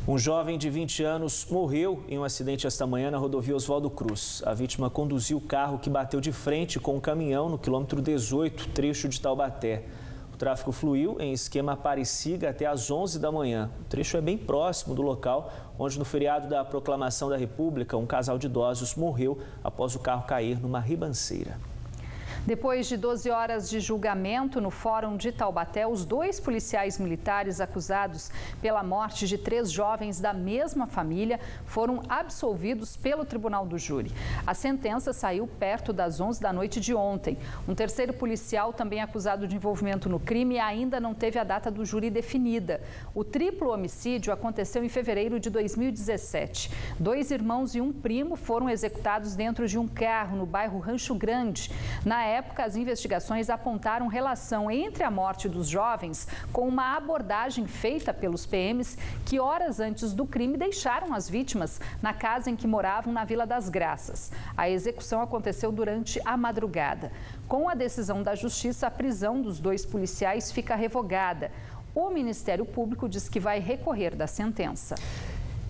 Um jovem de 20 anos morreu em um acidente esta manhã na rodovia Oswaldo Cruz. A vítima conduziu o carro que bateu de frente com um caminhão no quilômetro 18, trecho de Taubaté. O tráfego fluiu em esquema Aparecida até às 11 da manhã. O trecho é bem próximo do local onde, no feriado da Proclamação da República, um casal de idosos morreu após o carro cair numa ribanceira. Depois de 12 horas de julgamento no Fórum de Taubaté, os 2 policiais militares acusados pela morte de 3 jovens da mesma família foram absolvidos pelo Tribunal do Júri. A sentença saiu perto das 11 da noite de ontem. Um terceiro policial, também acusado de envolvimento no crime, ainda não teve a data do júri definida. O triplo homicídio aconteceu em fevereiro de 2017. 2 irmãos e um primo foram executados dentro de um carro no bairro Rancho Grande. Na época, as investigações apontaram relação entre a morte dos jovens com uma abordagem feita pelos PMs que, horas antes do crime, deixaram as vítimas na casa em que moravam na Vila das Graças. A execução aconteceu durante a madrugada. Com a decisão da Justiça, a prisão dos 2 policiais fica revogada. O Ministério Público diz que vai recorrer da sentença.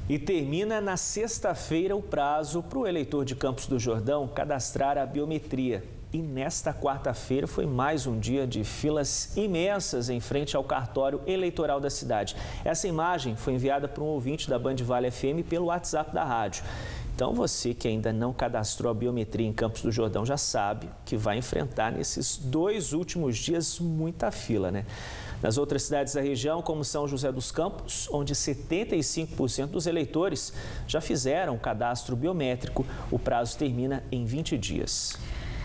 E termina na sexta-feira o prazo para o eleitor de Campos do Jordão cadastrar a biometria. E nesta quarta-feira foi mais um dia de filas imensas em frente ao cartório eleitoral da cidade. Essa imagem foi enviada por um ouvinte da Band Vale FM pelo WhatsApp da rádio. Então você que ainda não cadastrou a biometria em Campos do Jordão já sabe que vai enfrentar nesses 2 últimos dias muita fila, né? Nas outras cidades da região, como São José dos Campos, onde 75% dos eleitores já fizeram o cadastro biométrico, o prazo termina em 20 dias.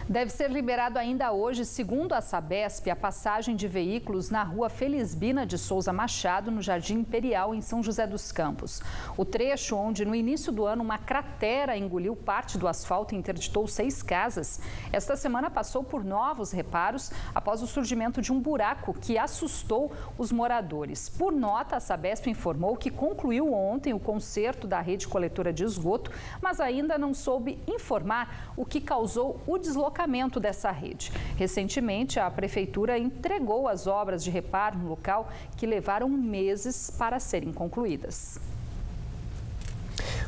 Deve ser liberado ainda hoje, segundo a Sabesp, a passagem de veículos na rua Felisbina de Souza Machado, no Jardim Imperial, em São José dos Campos. O trecho onde, no início do ano, uma cratera engoliu parte do asfalto e interditou 6 casas, esta semana passou por novos reparos após o surgimento de um buraco que assustou os moradores. Por nota, a Sabesp informou que concluiu ontem o conserto da rede coletora de esgoto, mas ainda não soube informar o que causou o deslocamento dessa rede. Recentemente, a Prefeitura entregou as obras de reparo no local que levaram meses para serem concluídas.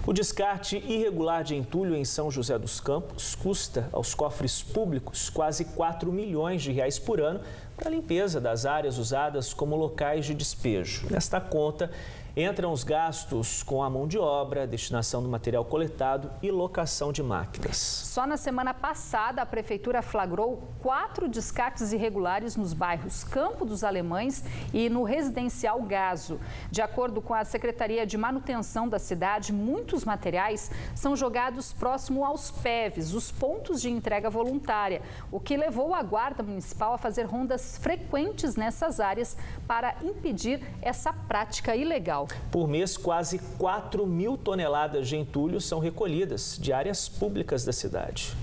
O descarte irregular de entulho em São José dos Campos custa aos cofres públicos quase 4 milhões de reais por ano para a limpeza das áreas usadas como locais de despejo. Nesta conta entram os gastos com a mão de obra, destinação do material coletado e locação de máquinas. Só na semana passada, a Prefeitura flagrou 4 descartes irregulares nos bairros Campo dos Alemães e no Residencial Gaso. De acordo com a Secretaria de Manutenção da cidade, muitos materiais são jogados próximo aos PEVs, os pontos de entrega voluntária, o que levou a Guarda Municipal a fazer rondas frequentes nessas áreas para impedir essa prática ilegal. Por mês, quase 4 mil toneladas de entulho são recolhidas de áreas públicas da cidade.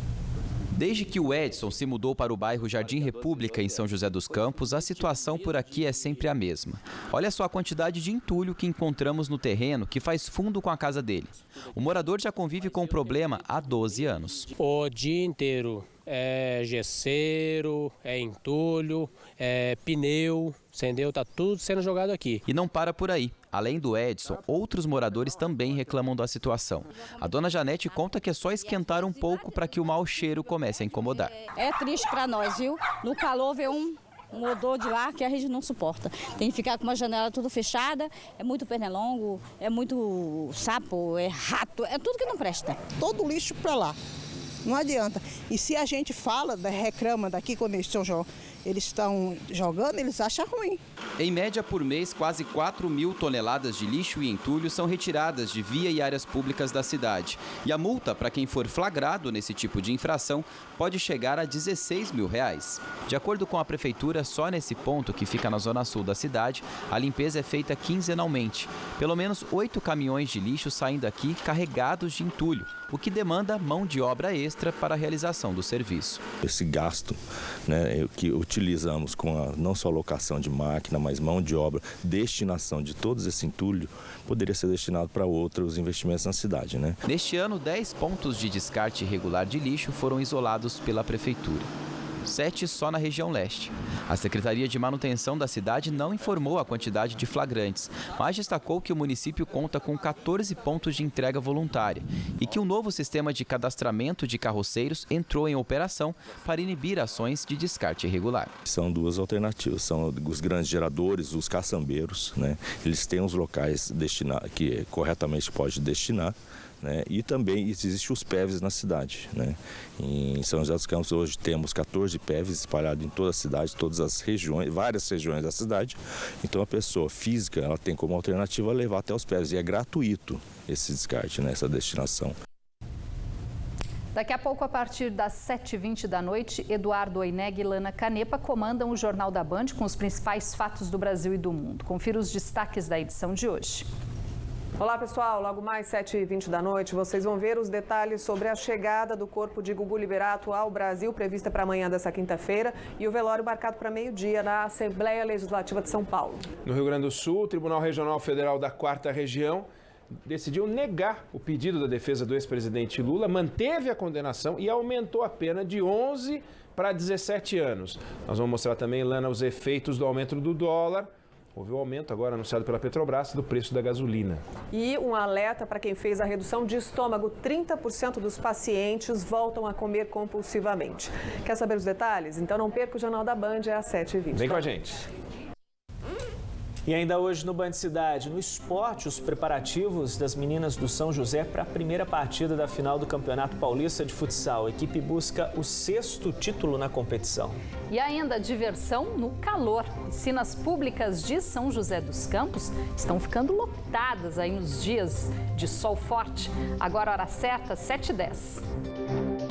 Desde que o Edson se mudou para o bairro Jardim República, em São José dos Campos, a situação por aqui é sempre a mesma. Olha só a quantidade de entulho que encontramos no terreno que faz fundo com a casa dele. O morador já convive com o problema há 12 anos. O dia inteiro é gesseiro, é entulho, é pneu, entendeu? Tá tudo sendo jogado aqui. E não para por aí. Além do Edson, outros moradores também reclamam da situação. A dona Janete conta que é só esquentar um pouco para que o mau cheiro comece a incomodar. É triste para nós, viu? No calor vem um odor de lá que a gente não suporta. Tem que ficar com uma janela tudo fechada, é muito pernilongo, é muito sapo, é rato, é tudo que não presta. Todo lixo para lá. Não adianta. E se a gente fala, reclama daqui quando eles estão jogando, eles acham ruim. Em média, por mês, quase 4 mil toneladas de lixo e entulho são retiradas de via e áreas públicas da cidade. E a multa para quem for flagrado nesse tipo de infração pode chegar a R$16 mil. De acordo com a Prefeitura, só nesse ponto, que fica na zona sul da cidade, a limpeza é feita quinzenalmente. Pelo menos 8 caminhões de lixo saem daqui carregados de entulho, o que demanda mão de obra extra para a realização do serviço. Esse gasto, né, que utilizamos com não só locação de máquina, mas mão de obra, destinação de todos esse entulho, poderia ser destinado para outros investimentos na cidade, né? Neste ano, 10 pontos de descarte irregular de lixo foram isolados pela Prefeitura. 7 só na região leste. A Secretaria de Manutenção da cidade não informou a quantidade de flagrantes, mas destacou que o município conta com 14 pontos de entrega voluntária e que um novo sistema de cadastramento de carroceiros entrou em operação para inibir ações de descarte irregular. São duas alternativas, são os grandes geradores, os caçambeiros, né? Eles têm os locais que corretamente pode destinar, né? E também existem os PEVs na cidade, né? Em São José dos Campos hoje temos 14 PEVs espalhados em toda a cidade, todas as regiões, várias regiões da cidade. Então a pessoa física ela tem como alternativa levar até os PEVs e é gratuito esse descarte, né? Essa destinação. Daqui a pouco, a partir das 7h20 da noite, Eduardo Oineg e Lana Canepa comandam o Jornal da Band com os principais fatos do Brasil e do mundo. Confira os destaques da edição de hoje. Olá, pessoal. Logo mais 7h20 da noite, vocês vão ver os detalhes sobre a chegada do corpo de Gugu Liberato ao Brasil, prevista para amanhã dessa quinta-feira, e o velório marcado para meio-dia na Assembleia Legislativa de São Paulo. No Rio Grande do Sul, o Tribunal Regional Federal da 4ª Região decidiu negar o pedido da defesa do ex-presidente Lula, manteve a condenação e aumentou a pena de 11 para 17 anos. Nós vamos mostrar também, Lana, os efeitos do aumento do dólar. Houve um aumento agora anunciado pela Petrobras do preço da gasolina. E um alerta para quem fez a redução de estômago. 30% dos pacientes voltam a comer compulsivamente. Quer saber os detalhes? Então não perca o Jornal da Band, é às 7h20. Vem com a gente. E ainda hoje no Band Cidade, no esporte, os preparativos das meninas do São José para a primeira partida da final do Campeonato Paulista de Futsal. A equipe busca o 6º título na competição. E ainda diversão no calor. Piscinas públicas de São José dos Campos estão ficando lotadas aí nos dias de sol forte. Agora, hora certa, 7h10.